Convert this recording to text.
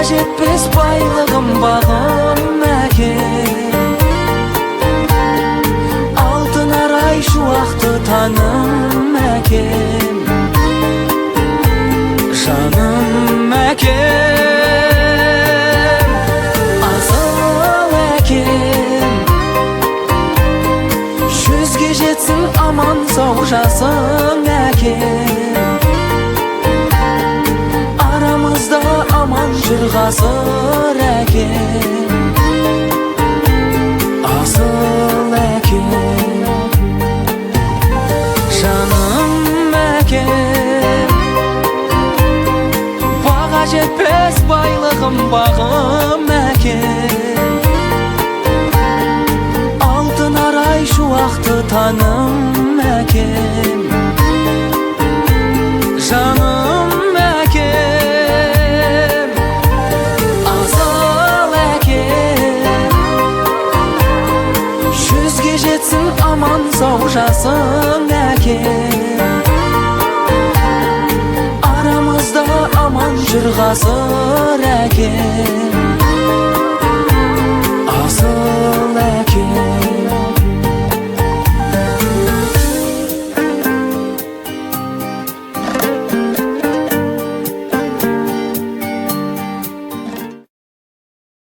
жетпес байлығым бағым әкем. Алтын арай шуақты таным әкем. Жаным әкем, асыл әкем. Жүзге жетсін аман сау жасың әкем. Арамызда аман жүр ғасыр әкем. Асыл әкем, жаным әкем. Баға жетпес байлығым бағым әкем. Алтын арай шуақты таным әкем. Жаным әкем, асыл әкем. Жүзге жетсін аман сау жасың әкем. Арамызда аман жүр ғасыр әкем.